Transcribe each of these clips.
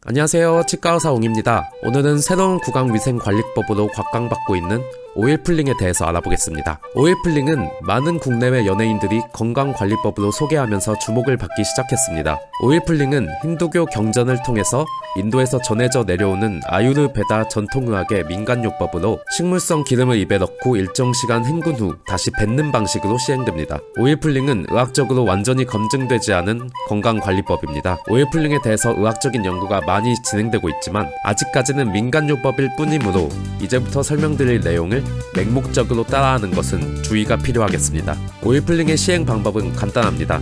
안녕하세요, 치과의사 옹입니다. 오늘은 새로운 구강위생관리법으로 곽강받고 있는 오일풀링에 대해서 알아보겠습니다. 오일풀링은 많은 국내외 연예인들이 건강관리법으로 소개하면서 주목을 받기 시작했습니다. 오일풀링은 힌두교 경전을 통해서 인도에서 전해져 내려오는 아유르베다 전통의학의 민간요법으로 식물성 기름을 입에 넣고 일정 시간 헹군 후 다시 뱉는 방식으로 시행됩니다. 오일풀링은 의학적으로 완전히 검증되지 않은 건강관리법입니다. 오일풀링에 대해서 의학적인 연구가 많이 진행되고 있지만 아직까지는 민간요법일 뿐이므로 이제부터 설명드릴 내용을 맹목적으로 따라하는 것은 주의가 필요하겠습니다. 오일풀링의 시행 방법은 간단합니다.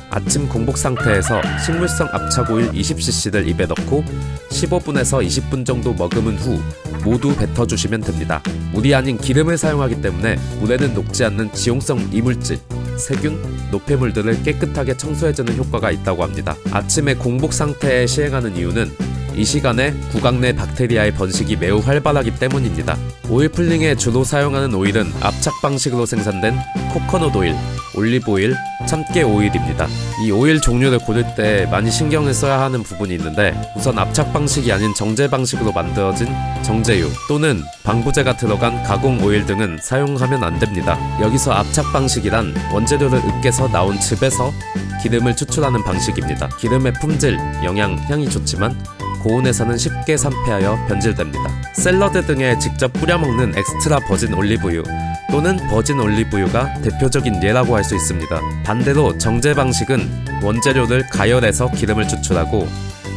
아침 공복 상태에서 식물성 압착오일 20cc를 입에 넣고 15분에서 20분 정도 머금은 후 모두 뱉어주시면 됩니다. 물이 아닌 기름을 사용하기 때문에 물에는 녹지 않는 지용성 이물질, 세균, 노폐물들을 깨끗하게 청소해주는 효과가 있다고 합니다. 아침에 공복 상태에 시행하는 이유는 이 시간에 구강 내 박테리아의 번식이 매우 활발하기 때문입니다. 오일풀링에 주로 사용하는 오일은 압착 방식으로 생산된 코코넛 오일, 올리브 오일, 참깨 오일입니다. 이 오일 종류를 고를 때 많이 신경을 써야 하는 부분이 있는데 우선 압착 방식이 아닌 정제 방식으로 만들어진 정제유 또는 방부제가 들어간 가공 오일 등은 사용하면 안 됩니다. 여기서 압착 방식이란 원재료를 으깨서 나온 즙에서 기름을 추출하는 방식입니다. 기름의 품질, 영양, 향이 좋지만 고온에서는 쉽게 산패하여 변질됩니다. 샐러드 등에 직접 뿌려먹는 엑스트라 버진 올리브유 또는 버진 올리브유가 대표적인 예라고 할 수 있습니다. 반대로 정제 방식은 원재료를 가열해서 기름을 추출하고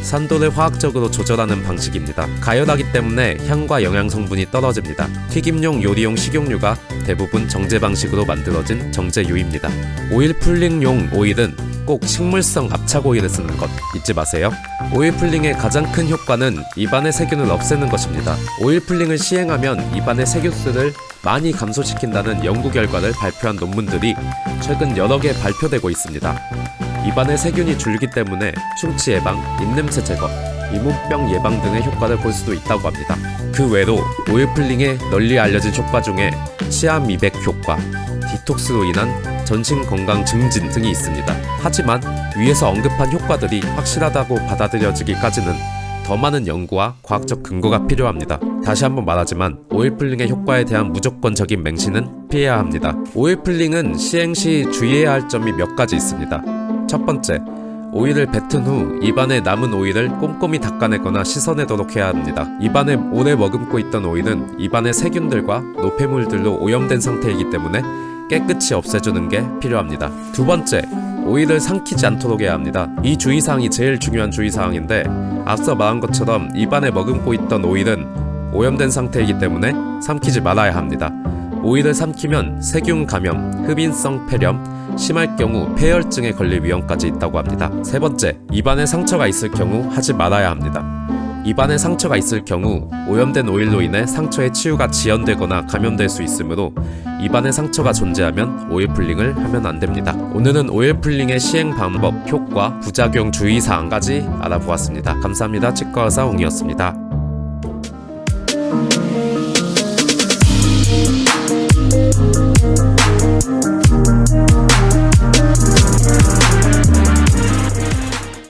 산도를 화학적으로 조절하는 방식입니다. 가열하기 때문에 향과 영양 성분이 떨어집니다. 튀김용, 요리용 식용유가 대부분 정제 방식으로 만들어진 정제유입니다. 오일풀링용 오일은 꼭 식물성 압착 오일을 쓰는 것 잊지 마세요. 오일풀링의 가장 큰 효과는 입안의 세균을 없애는 것입니다. 오일풀링을 시행하면 입안의 세균수를 많이 감소시킨다는 연구 결과를 발표한 논문들이 최근 여러 개 발표되고 있습니다. 입안의 세균이 줄기 때문에 충치 예방, 입냄새 제거, 이문병 예방 등의 효과를 볼 수도 있다고 합니다. 그 외로 오일풀링의 널리 알려진 효과 중에 치아 미백 효과, 디톡스로 인한 전신 건강 증진 등이 있습니다. 하지만 위에서 언급한 효과들이 확실하다고 받아들여지기까지는 더 많은 연구와 과학적 근거가 필요합니다. 다시 한번 말하지만 오일풀링의 효과에 대한 무조건적인 맹신은 피해야 합니다. 오일풀링은 시행 시 주의해야 할 점이 몇 가지 있습니다. 첫 번째, 오일을 뱉은 후 입안에 남은 오일을 꼼꼼히 닦아내거나 씻어내도록 해야 합니다. 입안에 오래 머금고 있던 오일은 입안의 세균들과 노폐물들로 오염된 상태이기 때문에 깨끗이 없애주는 게 필요합니다. 두 번째, 오일을 삼키지 않도록 해야 합니다. 이 주의사항이 제일 중요한 주의사항인데 앞서 말한 것처럼 입안에 머금고 있던 오일은 오염된 상태이기 때문에 삼키지 말아야 합니다. 오일을 삼키면 세균 감염, 흡인성 폐렴, 심할 경우 폐혈증에 걸릴 위험까지 있다고 합니다. 세 번째, 입안에 상처가 있을 경우 하지 말아야 합니다. 입안에 상처가 있을 경우 오염된 오일로 인해 상처의 치유가 지연되거나 감염될 수 있으므로 입안에 상처가 존재하면 오일풀링을 하면 안 됩니다. 오늘은 오일풀링의 시행 방법, 효과, 부작용 주의사항까지 알아보았습니다. 감사합니다. 치과의사 옹이었습니다.